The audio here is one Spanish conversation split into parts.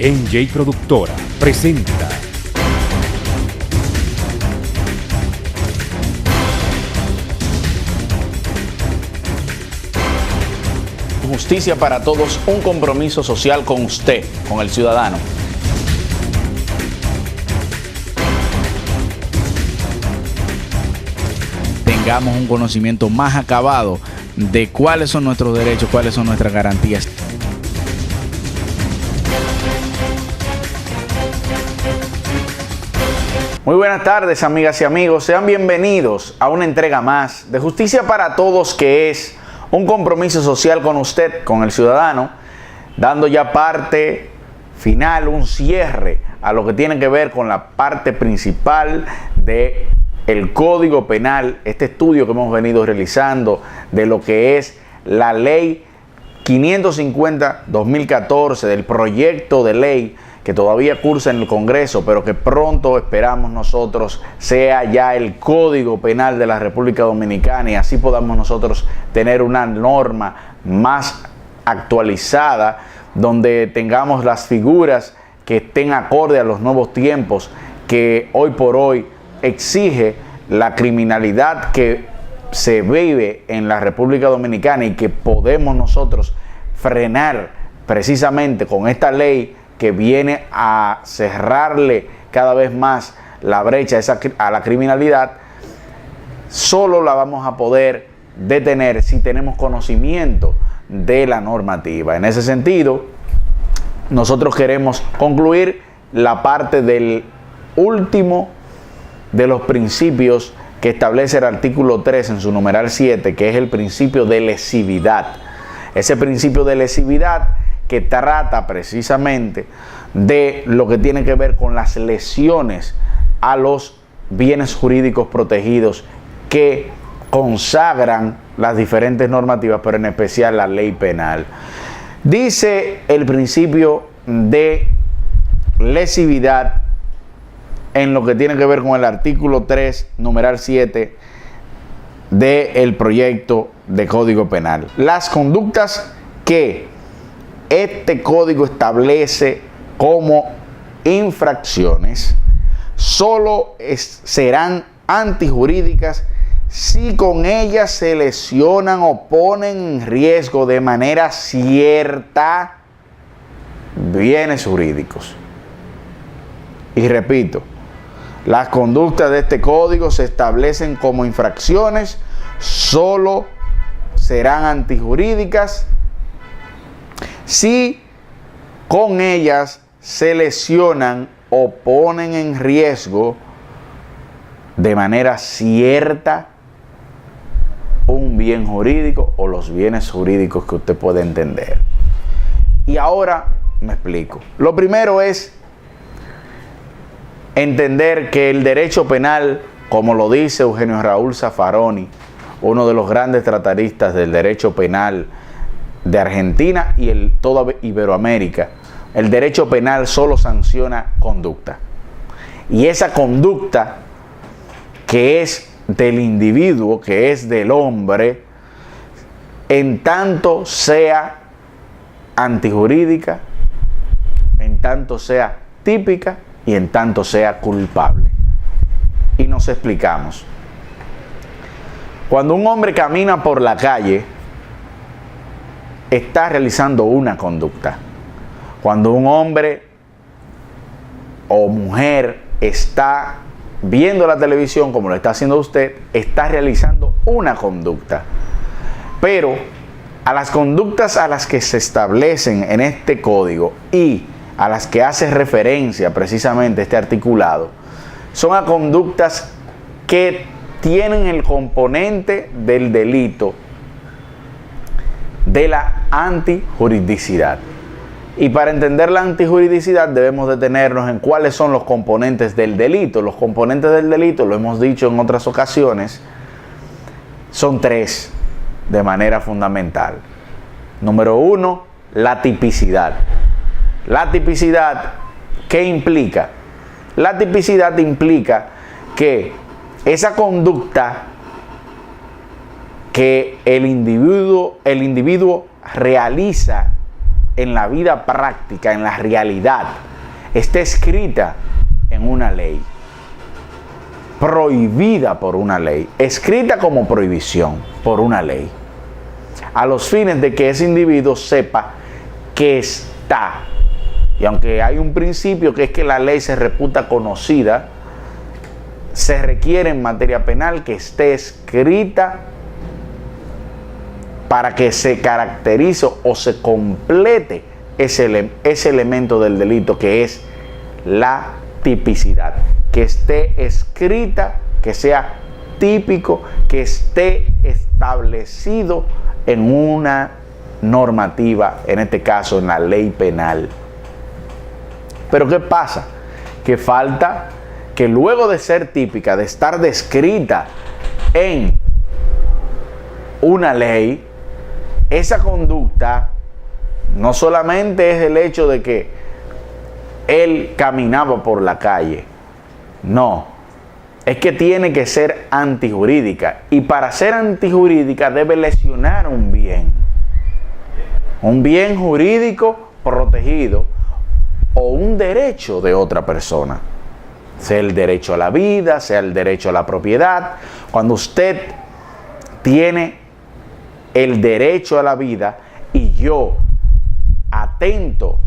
NJ Productora presenta Justicia para Todos, un compromiso social con usted, con el ciudadano. Tengamos un conocimiento más acabado de cuáles son nuestros derechos, cuáles son nuestras garantías. Muy buenas tardes, amigas y amigos. Sean bienvenidos a una entrega más de Justicia para Todos, que es un compromiso social con usted, con el ciudadano, dando ya parte final, un cierre a lo que tiene que ver con la parte principal de el Código Penal, este estudio que hemos venido realizando de lo que es la Ley 550-2014, del proyecto de ley que todavía cursa en el Congreso, pero que pronto esperamos nosotros sea ya el Código Penal de la República Dominicana, y así podamos nosotros tener una norma más actualizada, donde tengamos las figuras que estén acorde a los nuevos tiempos que hoy por hoy exige la criminalidad que se vive en la República Dominicana, y que podemos nosotros frenar precisamente con esta ley que viene a cerrarle cada vez más la brecha a la criminalidad. Solo la vamos a poder detener si tenemos conocimiento de la normativa. En ese sentido, nosotros queremos concluir la parte del último de los principios que establece el artículo 3 en su numeral 7, que es el principio de lesividad. Ese principio de lesividad que trata precisamente de lo que tiene que ver con las lesiones a los bienes jurídicos protegidos que consagran las diferentes normativas, pero en especial la ley penal. Dice el principio de lesividad en lo que tiene que ver con el artículo 3, numeral 7 del proyecto de Código Penal. Las conductas que este código establece como infracciones solo serán antijurídicas si con ellas se lesionan o ponen en riesgo de manera cierta bienes jurídicos. Y repito, las conductas de este código se establecen como infracciones, solo serán antijurídicas si con ellas se lesionan o ponen en riesgo de manera cierta un bien jurídico o los bienes jurídicos que usted puede entender. Y ahora me explico. Lo primero es entender que el derecho penal, como lo dice Eugenio Raúl Zaffaroni, uno de los grandes trataristas del derecho penal de Argentina y toda Iberoamérica, el derecho penal solo sanciona conducta. Y esa conducta que es del individuo, que es del hombre, en tanto sea antijurídica, en tanto sea típica y en tanto sea culpable. Y nos explicamos. Cuando un hombre camina por la calle, está realizando una conducta. Cuando un hombre o mujer está viendo la televisión, como lo está haciendo usted, está realizando una conducta. Pero a las conductas a las que se establecen en este código y a las que hace referencia precisamente este articulado, son a conductas que tienen el componente del delito de la antijuridicidad. Y para entender la antijuridicidad debemos detenernos en cuáles son los componentes del delito. Los componentes del delito, lo hemos dicho en otras ocasiones, son tres de manera fundamental. Número uno, la tipicidad. La tipicidad, ¿qué implica? La tipicidad implica que esa conducta que el individuo realiza en la vida práctica, en la realidad, está escrita en una ley, prohibida por una ley, escrita como prohibición por una ley, a los fines de que ese individuo sepa que está. Y aunque hay un principio que es que la ley se reputa conocida, se requiere en materia penal que esté escrita para que se caracterice o se complete ese elemento del delito, que es la tipicidad. Que esté escrita, que sea típico, que esté establecido en una normativa, en este caso en la ley penal. Pero ¿qué pasa? Que falta que luego de ser típica, de estar descrita en una ley, esa conducta no solamente es el hecho de que él caminaba por la calle, no, es que tiene que ser antijurídica, y para ser antijurídica debe lesionar un bien jurídico protegido o un derecho de otra persona, sea el derecho a la vida, sea el derecho a la propiedad. Cuando usted tiene el derecho a la vida y yo atento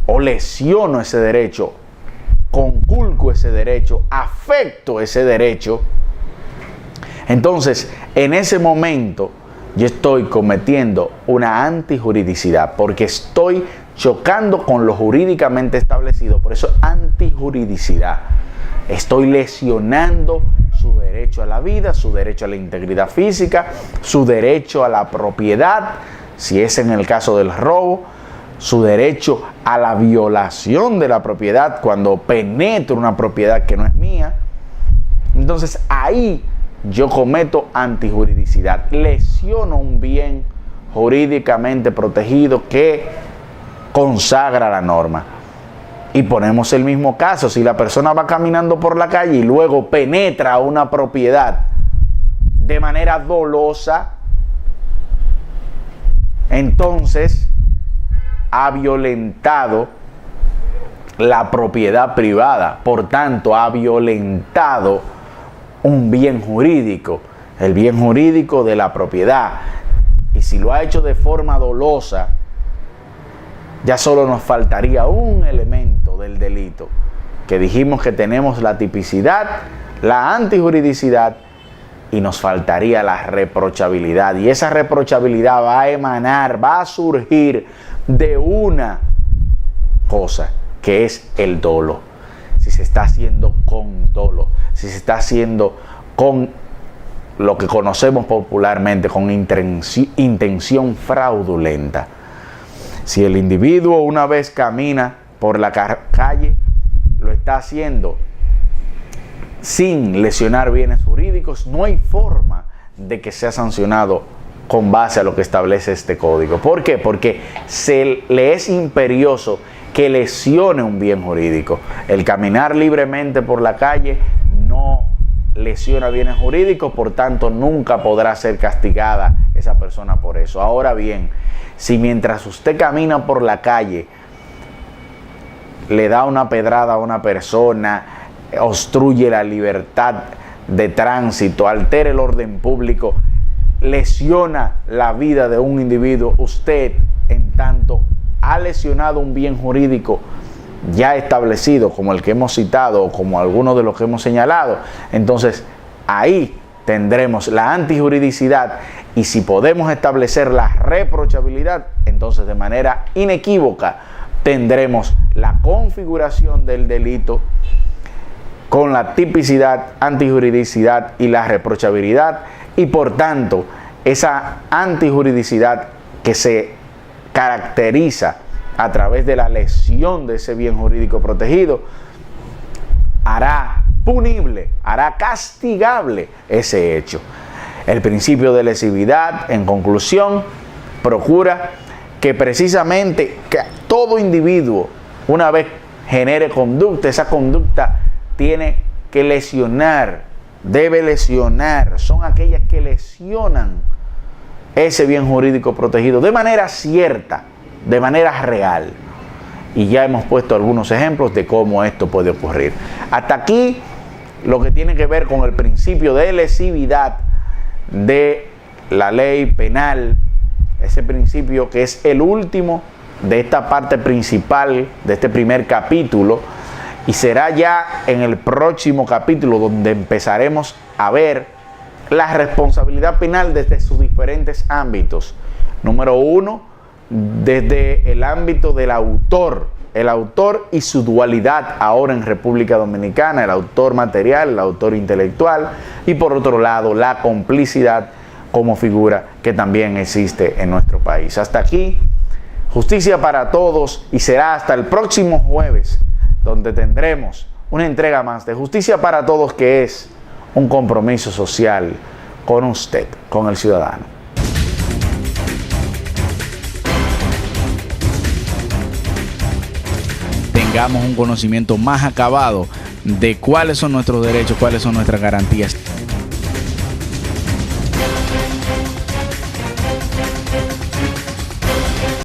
o lesiono ese derecho, conculco ese derecho, afecto ese derecho, entonces en ese momento yo estoy cometiendo una antijuridicidad, porque estoy chocando con lo jurídicamente establecido. Por eso antijuridicidad. Estoy lesionando su derecho a la vida, su derecho a la integridad física, su derecho a la propiedad, si es en el caso del robo, su derecho a la violación de la propiedad cuando penetro una propiedad que no es mía. Entonces ahí yo cometo antijuridicidad, lesiono un bien jurídicamente protegido que consagra la norma. Y ponemos el mismo caso: si la persona va caminando por la calle y luego penetra una propiedad de manera dolosa, entonces ha violentado la propiedad privada, por tanto ha violentado un bien jurídico, el bien jurídico de la propiedad. Y si lo ha hecho de forma dolosa, ya solo nos faltaría un elemento del delito, que dijimos que tenemos la tipicidad, la antijuridicidad, y nos faltaría la reprochabilidad. Y esa reprochabilidad va a emanar, va a surgir de una cosa, que es el dolo. Si se está haciendo con dolo, si se está haciendo con lo que conocemos popularmente, con intención fraudulenta. Si el individuo una vez camina por la calle, lo está haciendo sin lesionar bienes jurídicos, no hay forma de que sea sancionado con base a lo que establece este código. ¿Por qué? Porque se le es imperioso que lesione un bien jurídico. El caminar libremente por la calle no lesiona bienes jurídicos, por tanto nunca podrá ser castigada esa persona por eso. Ahora bien, si mientras usted camina por la calle le da una pedrada a una persona, obstruye la libertad de tránsito, altera el orden público, lesiona la vida de un individuo, usted en tanto ha lesionado un bien jurídico ya establecido, como el que hemos citado o como algunos de los que hemos señalado, entonces ahí tendremos la antijuridicidad. Y si podemos establecer la reprochabilidad, entonces de manera inequívoca tendremos la configuración del delito con la tipicidad, antijuridicidad y la reprochabilidad, y por tanto esa antijuridicidad que se caracteriza a través de la lesión de ese bien jurídico protegido hará punible, hará castigable ese hecho. El principio de lesividad, en conclusión, procura que precisamente que todo individuo, una vez genere conducta, esa conducta tiene que lesionar, debe lesionar, son aquellas que lesionan ese bien jurídico protegido de manera cierta, de manera real. Y ya hemos puesto algunos ejemplos de cómo esto puede ocurrir. Hasta aquí lo que tiene que ver con el principio de lesividad de la ley penal, ese principio que es el último de esta parte principal de este primer capítulo, y será ya en el próximo capítulo donde empezaremos a ver la responsabilidad penal desde sus diferentes ámbitos. Número uno, desde el ámbito del autor, el autor y su dualidad ahora en República Dominicana, el autor material, el autor intelectual, y por otro lado la complicidad como figura que también existe en nuestro país. Hasta aquí, justicia para todos, y será hasta el próximo jueves donde tendremos una entrega más de Justicia para Todos, que es un compromiso social con usted, con el ciudadano. Tengamos un conocimiento más acabado de cuáles son nuestros derechos, cuáles son nuestras garantías.